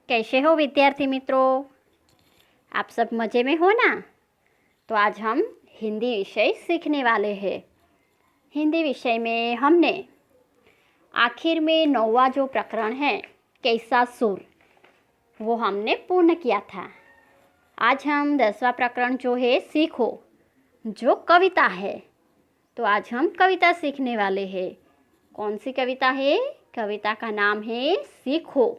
कैसे हो विद्यार्थी मित्रों? आप सब मज़े में हो ना? तो आज हम हिंदी विषय सीखने वाले हैं। हिंदी विषय में हमने आखिर में 9वां जो प्रकरण है कैसा सुर, वो हमने पूर्ण किया था। आज हम 10वां प्रकरण जो है सीखो, जो कविता है। तो आज हम कविता सीखने वाले हैं। कौन सी कविता है? कविता का नाम है सीखो।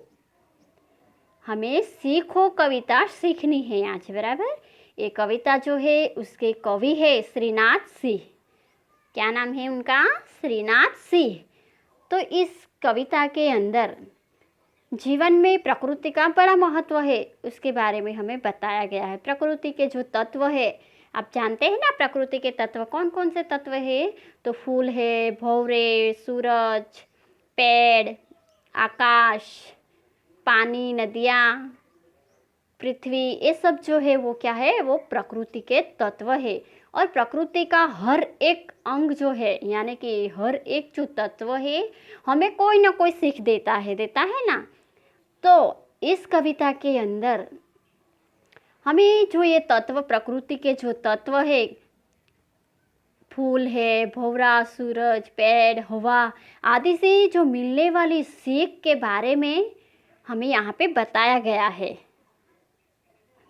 हमें सीखो कविता सीखनी है आज, बराबर। ये कविता जो है उसके कवि है श्रीनाथ सिंह। क्या नाम है उनका? श्रीनाथ सिंह। तो इस कविता के अंदर जीवन में प्रकृति का बड़ा महत्व है, उसके बारे में हमें बताया गया है। प्रकृति के जो तत्व है, आप जानते हैं ना प्रकृति के तत्व कौन कौन से तत्व है? तो फूल है, भंवरे, सूरज, पेड़, आकाश, पानी, नदियाँ, पृथ्वी, ये सब जो है वो क्या है? वो प्रकृति के तत्व है। और प्रकृति का हर एक अंग जो है, यानी कि हर एक जो तत्व है, हमें कोई ना कोई सीख देता है ना। तो इस कविता के अंदर हमें जो ये तत्व, प्रकृति के जो तत्व है, फूल है, भंवरा, सूरज, पेड़, हवा आदि से जो मिलने वाली सीख के बारे में हमें यहाँ पे बताया गया है,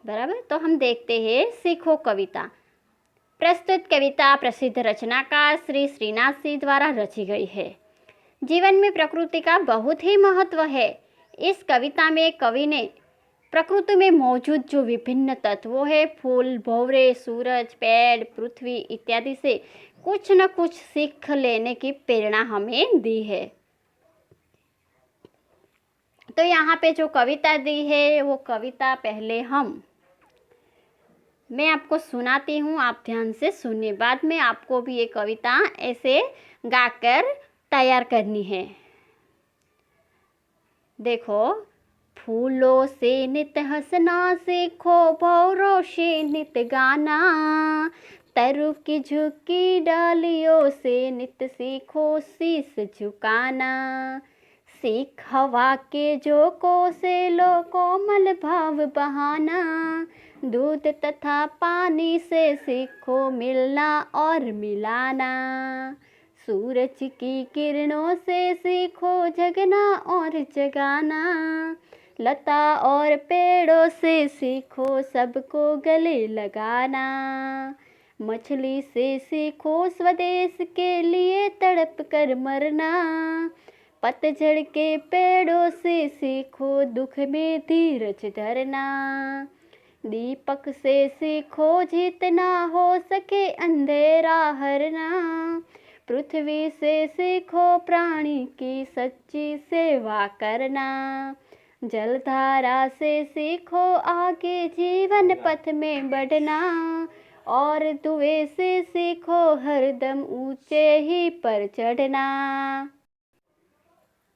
बराबर। तो हम देखते हैं सीखो कविता। प्रस्तुत कविता प्रसिद्ध रचनाकार श्री श्रीनाथ सिंह द्वारा रची गई है। जीवन में प्रकृति का बहुत ही महत्व है। इस कविता में कवि ने प्रकृति में मौजूद जो विभिन्न तत्वों है, फूल, भंवरे, सूरज, पेड़, पृथ्वी इत्यादि से कुछ न कुछ सीख लेने की प्रेरणा हमें दी है। तो यहाँ पे जो कविता दी है वो कविता पहले मैं आपको सुनाती हूँ, आप ध्यान से सुनिए। बाद में आपको भी ये कविता ऐसे गाकर तैयार करनी है। देखो, फूलों से नित हंसना सीखो, भंवरों से नित गाना, तरु की झुकी डालियों से नित सीखो शीस झुकाना, सीख हवा के झोंकों से लो कोमल भाव बहाना, दूध तथा पानी से सीखो मिलना और मिलाना, सूरज की किरणों से सीखो जगना और जगाना, लता और पेड़ों से सीखो सबको गले लगाना, मछली से सीखो स्वदेश के लिए तड़प कर मरना, पतझड़ के पेड़ों से सीखो दुख में धीरज धरना, दीपक से सीखो जितना हो सके अंधेरा हरना, पृथ्वी से सीखो प्राणी की सच्ची सेवा करना, जलधारा से सीखो आगे जीवन पथ में बढ़ना, और धुएं से सीखो हरदम ऊंचे ही पर चढ़ना।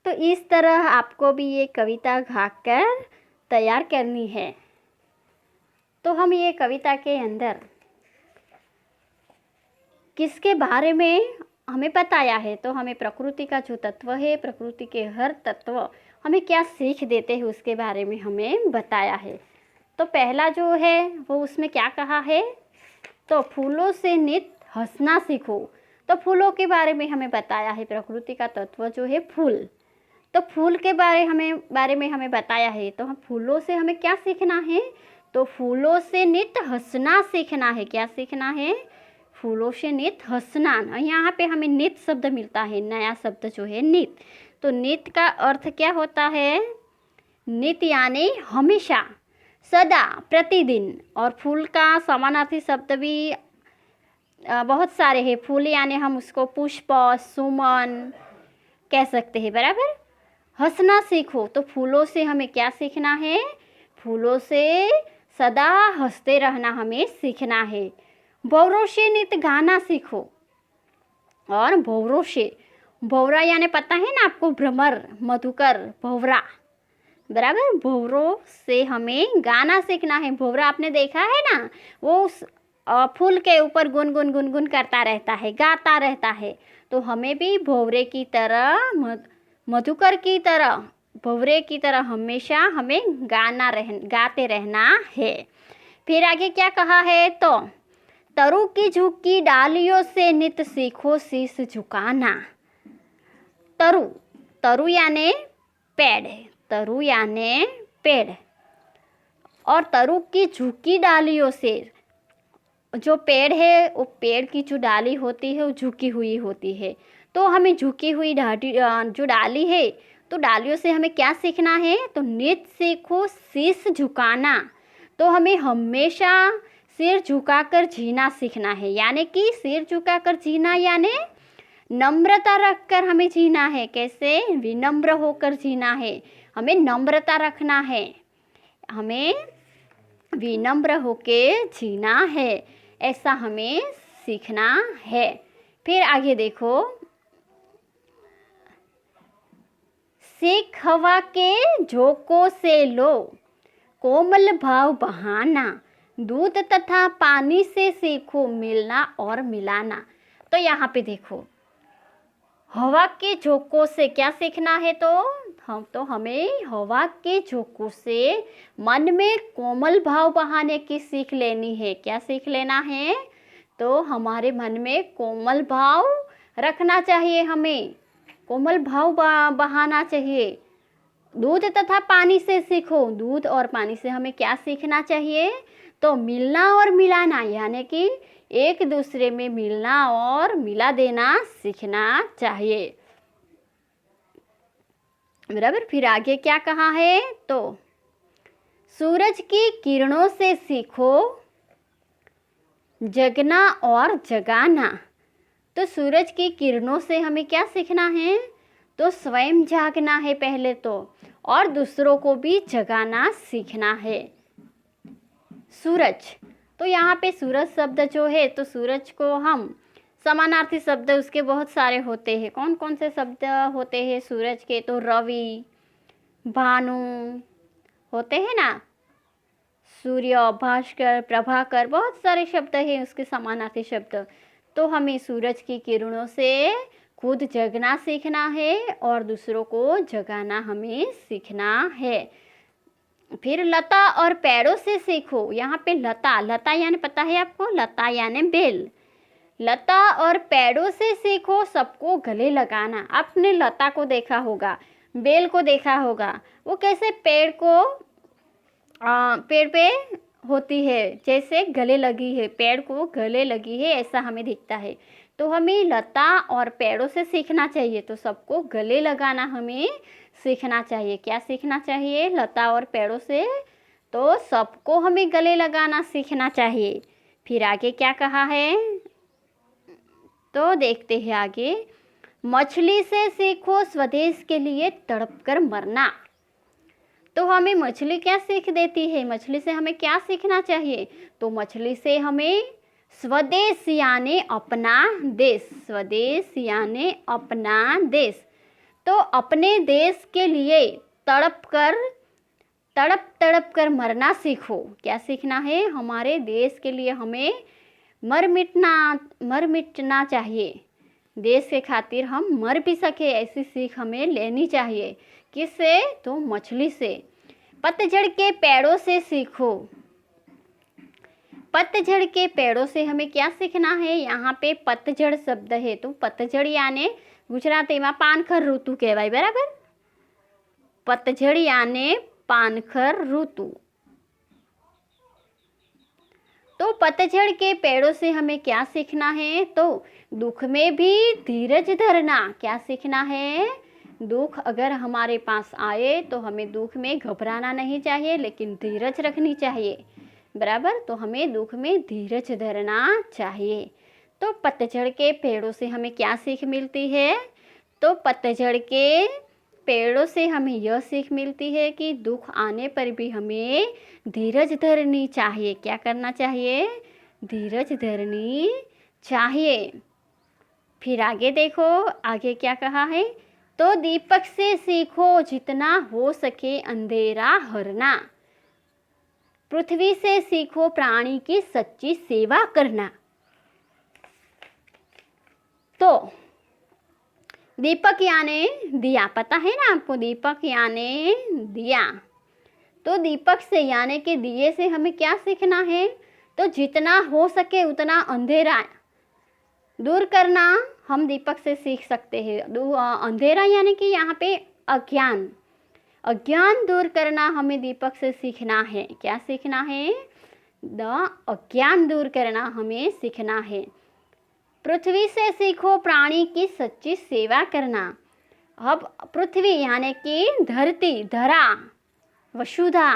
तो इस तरह आपको भी ये कविता गाकर तैयार करनी है। तो हम ये कविता के अंदर किसके बारे में हमें बताया है? तो हमें प्रकृति का जो तत्व है, प्रकृति के हर तत्व हमें क्या सीख देते हैं उसके बारे में हमें बताया है। तो पहला जो है वो उसमें क्या कहा है? तो फूलों से नित हंसना सीखो। तो फूलों के बारे में हमें बताया है, प्रकृति का तत्व जो है फूल। तो फूल के बारे में हमें बताया है। तो हम फूलों से हमें क्या सीखना है? तो फूलों से नित हंसना सीखना है। क्या सीखना है? फूलों से नित हंसना। यहाँ पे हमें नित शब्द मिलता है, नया शब्द जो है नित। तो नित का अर्थ क्या होता है? नित यानी हमेशा, सदा, प्रतिदिन। और फूल का समानार्थी शब्द भी बहुत सारे हैं। फूल यानी हम उसको पुष्प, सुमन कह सकते हैं, बराबर। हंसना सीखो। तो फूलों से हमें क्या सीखना है? फूलों से सदा हंसते रहना हमें सीखना है। भंवरों से नित गाना सीखो। और भंवरों से, भंवरा यानी पता है ना आपको, भ्रमर, मधुकर, भंवरा, बराबर। भंवरों से हमें गाना सीखना है। भंवरा आपने देखा है ना, वो उस फूल के ऊपर गुनगुन गुनगुन करता रहता है, गाता रहता है। तो हमें भी भंवरे की तरह, मधुकर की तरह भंवरे की तरह हमेशा हमें गाते रहना है। फिर आगे क्या कहा है, तो तरु की झुकी डालियों से नित सीखो शीश झुकाना। तरु, तरु यानी पेड़, तरु यानी पेड़, और तरु की झुकी डालियों से, जो पेड़ है वो पेड़ की जो डाली होती है वो झुकी हुई होती है। तो हमें झुकी हुई जो डाली है, तो डालियों से हमें क्या सीखना है, तो नित सीखो शीश झुकाना। तो हमें हमेशा सिर झुकाकर जीना सीखना है, यानी कि सिर झुकाकर जीना यानी नम्रता रखकर हमें जीना है। कैसे, विनम्र होकर जीना है, हमें नम्रता रखना है, हमें विनम्र होके जीना है, ऐसा हमें सीखना है। फिर आगे देखो, सीख हवा के झोंकों से लो कोमल भाव बहाना, दूध तथा पानी से सीखो मिलना और मिलाना। तो यहाँ पे देखो, हवा के झोंकों से क्या सीखना है, तो हमें हवा के झोंकों से मन में कोमल भाव बहाने की सीख लेनी है। क्या सीख लेना है, तो हमारे मन में कोमल भाव रखना चाहिए, हमें कोमल भाव बहाना चाहिए। दूध तथा पानी से सीखो, दूध और पानी से हमें क्या सीखना चाहिए, तो मिलना और मिलाना, यानी कि एक दूसरे में मिलना और मिला देना सीखना चाहिए। बराबर। फिर आगे क्या कहा है, तो सूरज की किरणों से सीखो जगना और जगाना। तो सूरज की किरणों से हमें क्या सीखना है, तो स्वयं जागना है पहले तो, और दूसरों को भी जगाना सीखना है। सूरज, तो यहाँ पे सूरज शब्द जो है, तो सूरज को हम समानार्थी शब्द उसके बहुत सारे होते हैं। कौन कौन से शब्द होते हैं सूरज के, तो रवि, भानु होते हैं ना, सूर्य, भास्कर, प्रभाकर, बहुत सारे शब्द हैं उसके समानार्थी शब्द। तो हमें सूरज की किरणों से खुद जगना सीखना है और दूसरों को जगाना हमें सीखना है। फिर लता और पेड़ों से सीखो। यहाँ पे लता, लता यानी पता है आपको, लता यानी बेल। लता और पेड़ों से सीखो सबको गले लगाना। आपने लता को देखा होगा, बेल को देखा होगा, वो कैसे पेड़ को पेड़ पे होती है, जैसे गले लगी है, पेड़ को गले लगी है ऐसा हमें दिखता है। तो हमें लता और पेड़ों से सीखना चाहिए, तो सबको गले लगाना हमें सीखना चाहिए। क्या सीखना चाहिए, लता और पेड़ों से, तो सबको हमें गले लगाना सीखना चाहिए। फिर आगे क्या कहा है, तो देखते हैं आगे। मछली से सीखो स्वदेश के लिए तड़प कर मरना। तो हमें मछली क्या सीख देती है, मछली से हमें क्या सीखना चाहिए, तो मछली से हमें स्वदेश यानी अपना देश, स्वदेश यानी अपना देश। तो अपने देश के लिए तड़प तड़प कर मरना सीखो। क्या सीखना है, हमारे देश के लिए हमें मर मिटना चाहिए, देश के खातिर हम मर भी सके ऐसी सीख हमें लेनी चाहिए। किससे, तो मछली से। पतझड़ के पेड़ों से सीखो। पतझड़ के पेड़ों से हमें क्या सीखना है, यहाँ पे पतझड़ शब्द है, तो पतझड़ यानी गुजराती में पानखर ऋतु कहवाय, बराबर। पतझड़ यानी पानखर ऋतु। तो पतझड़ के पेड़ों से हमें क्या सीखना है, तो दुख में भी धीरज धरना। क्या सीखना है, दुख अगर हमारे पास आए तो हमें दुख में घबराना नहीं चाहिए, लेकिन धीरज रखनी चाहिए, बराबर। तो हमें दुख में धीरज धरना चाहिए। तो पतझड़ के पेड़ों से हमें क्या सीख मिलती है, तो पतझड़ के पेड़ों से हमें यह सीख मिलती है कि दुख आने पर भी हमें धीरज धरनी चाहिए। क्या करना चाहिए, धीरज धरनी चाहिए। फिर आगे देखो, आगे क्या कहा है, तो दीपक से सीखो जितना हो सके अंधेरा हरना। पृथ्वी से सीखो प्राणी की सच्ची सेवा करना। तो दीपक यानी दिया, पता है ना आपको, दीपक यानी दिया। तो दीपक से यानी कि दिए से हमें क्या सीखना है, तो जितना हो सके उतना अंधेरा दूर करना हम दीपक से सीख सकते हैं। अंधेरा यानी कि यहाँ पे अज्ञान, अज्ञान दूर करना हमें दीपक से सीखना है। क्या सीखना है, अज्ञान दूर करना हमें सीखना है। पृथ्वी से सीखो प्राणी की सच्ची सेवा करना। अब पृथ्वी यानी कि धरती, धरा, वसुधा,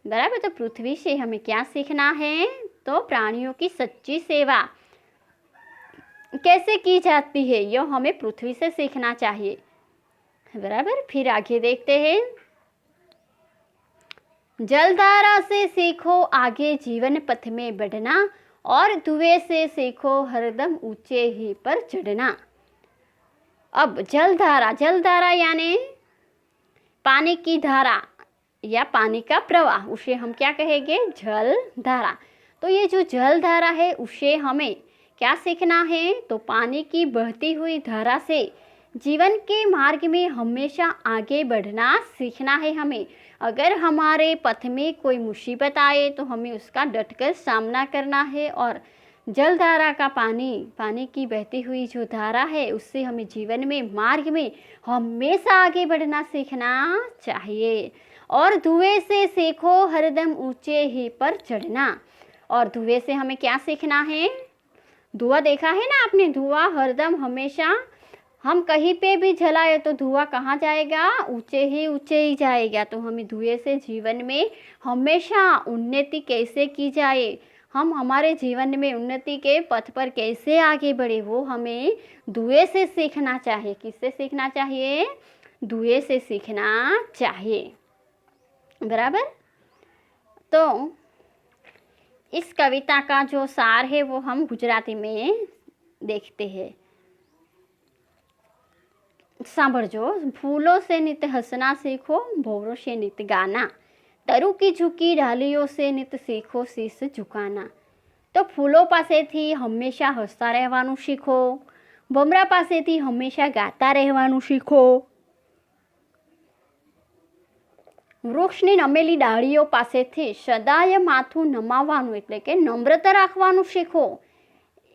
बराबर। तो पृथ्वी से हमें क्या सीखना है, तो प्राणियों की सच्ची सेवा कैसे की जाती है, यह हमें पृथ्वी से सीखना चाहिए, बराबर। फिर आगे देखते हैं, जलधारा से सीखो आगे जीवन पथ में बढ़ना, और धुएं से सीखो हरदम ऊंचे ही पर चढ़ना। अब जलधारा, जलधारा यानी पानी की धारा या पानी का प्रवाह, उसे हम क्या कहेंगे, जलधारा। तो ये जो जलधारा है उसे हमें क्या सीखना है, तो पानी की बहती हुई धारा से जीवन के मार्ग में हमेशा आगे बढ़ना सीखना है हमें। अगर हमारे पथ में कोई मुसीबत आए तो हमें उसका डटकर सामना करना है, और जलधारा का पानी, पानी की बहती हुई जो धारा है, उससे हमें जीवन में, मार्ग में हमेशा आगे बढ़ना सीखना चाहिए। और धुएं से सीखो हरदम ऊंचे ही पर चढ़ना। और धुएं से हमें क्या सीखना है, धुआं देखा है ना आपने, धुआं हरदम हमेशा, हम कहीं पे भी जलाए तो धुआं कहाँ जाएगा, ऊंचे ही जाएगा। तो हमें धुएं से जीवन में हमेशा उन्नति कैसे की जाए, हम हमारे जीवन में उन्नति के पथ पर कैसे आगे बढ़े, वो हमें धुएं से सीखना चाहिए। किससे सीखना चाहिए, धुएं से सीखना चाहिए, बराबर। तो इस कविता का जो सार है वो हम गुजराती में देखते हैं। सांभळजो, फूलों से नित हंसना सीखो, भौरों से नित गाना, तरु की झुकी डालियों से नित सीखो शीश झुकाना। तो फूलों पासेथी हमेशा हसता રહેવાનું શીખો, ભમરા પાસેથી હંમેશા ગાતા રહેવાનું શીખો, વૃક્ષની નમેલી ડાળીઓ પાસેથી સદાય માથું નમાવવાનું એટલે કે નમ્રતા રાખવાનું શીખો,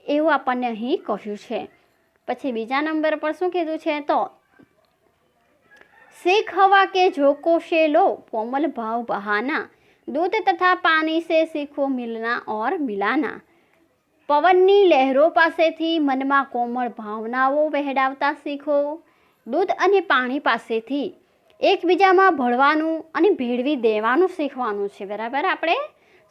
એવું આપણને અહીં કહ્યું છે। પછી બીજા નંબર પર શું કીધું છે, તો सीख हवा के झोंकों से लो कोमल भाव बहाना, दूध तथा पानी से सीखो मिलना और मिलाना। पवननी लहरों पासेथी मनमा कोमल भावनाओं वહેડાવતા શીખો, दूध અને પાણી પાસેથી એકબીજામાં ભળવાનું અને ભેળવી દેવાનું શીખવાનું છે, બરાબર। આપણે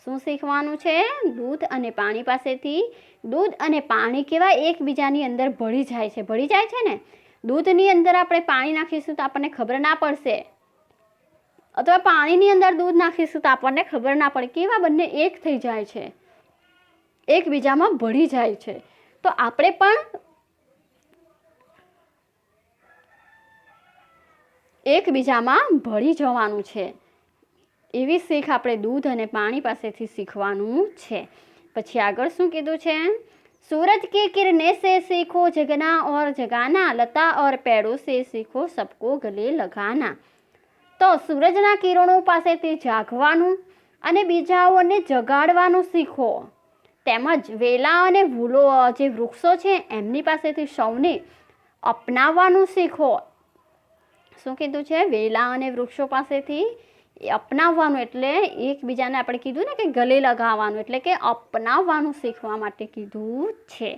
શું શીખવાનું છે, दूध અને પાણી પાસેથી, दूध અને પાણી કેવા એકબીજાની અંદર ભળી જાય છે ને। दूधनी अंदर આપણે પાણી નાખીશું તો આપણને ખબર ના પડશે, અથવા પાણીની અંદર दूध નાખીશું તો આપણને ખબર ના પડે, કેવા બંને એક થઈ જાય છે, એકબીજામાં ભળી જાય છે। તો આપણે પણ એકબીજામાં ભળી જવાનું છે, એવી શીખ આપણે दूध અને પાણી પાસેથી શીખવાનું છે। પછી આગળ શું કીધું છે, सूरज की किरणें से सीखो जगना और जगाना, लता और पेड़ों से सीखो सबको गले लगाना। तो सूरजना किरणों पासेथी जागवानुं અને બીજાઓને જગાડવાનું શીખો, તેમજ વેલા અને ભૂલો જે વૃક્ષો છે એમની પાસેથી સૌને અપનાવવાનું શીખો। શું કીધું છે, વેલા અને વૃક્ષો પાસેથી અપનાવવાનું એટલે એકબીજાને આપણે કીધું ને કે ગલે લગાવવાનું, એટલે કે અપનાવવાનું શીખવા માટે કીધું છે।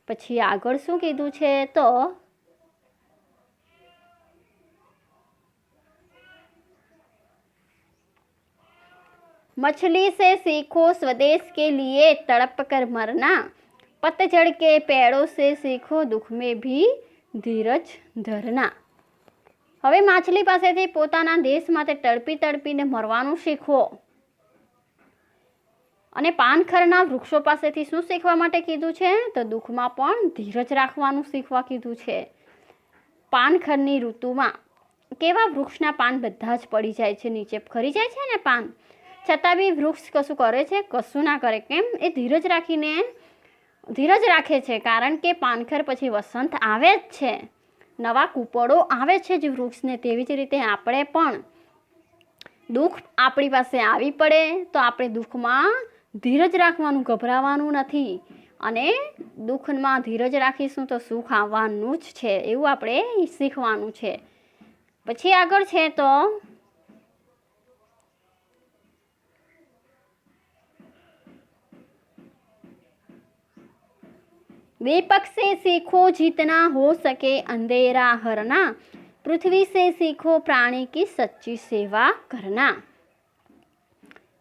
પછી આગળ શું કીધું છે, તો मछली से सीखो स्वदेश के लिए तड़प कर मरना, पतझड़ के पेड़ों से सीखो दुख में भी धीरज धरना। હવે માછલી પાસેથી પોતાના દેશ માટે તડપી તડપીને મરવાનું શીખો, અને પાનખરના વૃક્ષો પાસેથી શું શીખવા માટે કીધું છે, તો દુઃખમાં પણ ધીરજ રાખવાનું શીખવા કીધું છે। પાનખરની ઋતુમાં કેવા વૃક્ષના પાન બધા જ પડી જાય છે, નીચે ખરી જાય છે ને પાન, છતાં બી વૃક્ષ કશું કરે છે, કશું ના કરે, કેમ, એ ધીરજ રાખીને ધીરજ રાખે છે, કારણ કે પાનખર પછી વસંત આવે જ છે, નવા કૂપળો આવે છે જ વૃક્ષને, તેવી જ રીતે આપણે પણ દુઃખ આપણી પાસે આવી પડે તો આપણે દુઃખમાં ધીરજ રાખવાનું, ગભરાવાનું નથી, અને દુઃખમાં ધીરજ રાખીશું તો સુખ આવવાનું જ છે, એવું આપણે શીખવાનું છે. પછી આગળ છે તો दीपक से सीखो जितना हो सके अंधेरा हरना, पृथ्वी से सीखो प्राणी की सच्ची सेवा करना.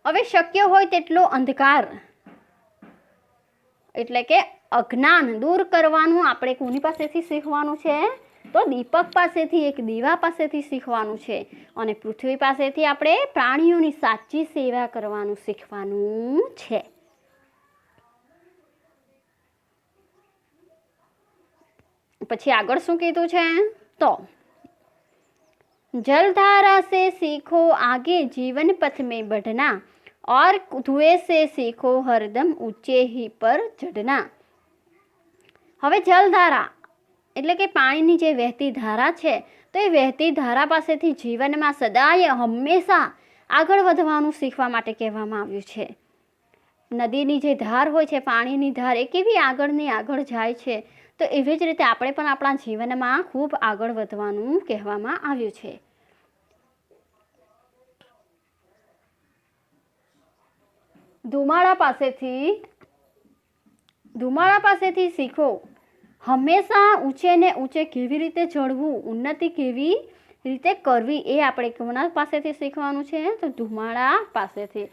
હવે શક્ય હોય તેટલો અંધકાર એટલે કે અજ્ઞાન દૂર કરવાનું આપણે કોની પાસેથી શીખવાનું છે? તો દીપક પાસેથી, એક દીવા પાસેથી શીખવાનું છે. અને પૃથ્વી પાસેથી આપણે પ્રાણીઓની સાચી સેવા કરવાનું શીખવાનું છે. પછી આગળ શું કીધું છે? તો जलधारा से सीखो आगे जीवन पथ में बढ़ना, और धुएं से सीखो हरदम ऊंचे ही पर चढ़ना. હવે જલધારા એટલે કે પાણીની જે વહેતી ધારા છે, તો એ વહેતી ધારા પાસેથી જીવનમાં સદાય હંમેશા આગળ વધવાનું શીખવા માટે કહેવામાં આવ્યું છે. નદીની જે ધાર હોય છે, પાણીની ધાર, એ કેવી આગળની આગળ જાય છે, તો એવી જ રીતે આપણે પણ આપણા જીવનમાં ખૂબ આગળ વધવાનું કહેવામાં આવ્યું છે. ધુમાડા પાસેથી શીખો. હંમેશા ઊંચે ને ઊંચે કેવી રીતે ચડવું, ઉન્નતિ કેવી રીતે કરવી, એ આપણે કોના પાસેથી શીખવાનું છે? તો ધુમાડા પાસેથી.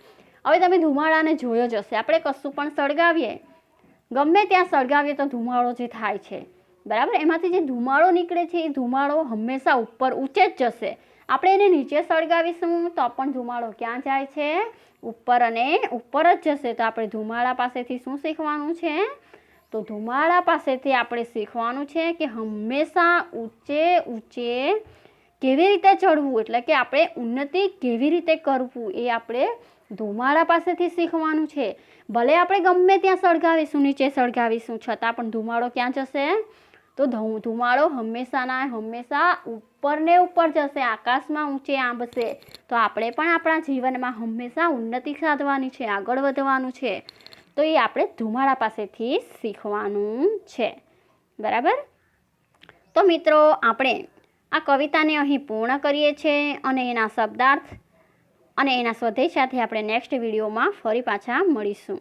હવે તમે ધુમાડાને જોયો જ હશે. આપણે કશું પણ સળગાવીએ, ગમે ત્યાં સળગાવીએ તો ધુમાડો જે થાય છે, બરાબર, એમાંથી જે ધુમાડો નીકળે છે એ ધુમાડો હંમેશા ઉપર ઊંચે જ જશે. આપણે એને નીચે સળગાવીશું તો પણ ધુમાડો ક્યાં જાય છે? ઉપર અને ઉપર જ જશે. તો આપણે ધુમાડા પાસેથી શું શીખવાનું છે? તો ધુમાડા પાસેથી આપણે શીખવાનું છે કે હંમેશા ઊંચે ઊંચે કેવી રીતે ચડવું, એટલે કે આપણે ઉન્નતિ કેવી રીતે કરવું, એ આપણે ધુમાડા પાસેથી શીખવાનું છે. ભલે આપણે ગમે ત્યાં સળગાવીશું, નીચે સળગાવીશું, છતાં પણ ધુમાડો ક્યાં જશે? તો ધુમાડો હંમેશાના હંમેશા ઉપર ને ઉપર જશે, આકાશમાં ઊંચે આંબશે. તો આપણે પણ આપણા જીવનમાં હંમેશા ઉન્નતિ સાધવાની છે, આગળ વધવાનું છે. તો એ આપણે ધુમાડા પાસેથી શીખવાનું છે, બરાબર. તો મિત્રો, આપણે આ કવિતાને અહીં પૂર્ણ કરીએ છીએ, અને એના શબ્દાર્થ અને એના સ્વાધ્યાય સાથે આપણે નેક્સ્ટ વિડીયોમાં ફરી પાછા મળીશું.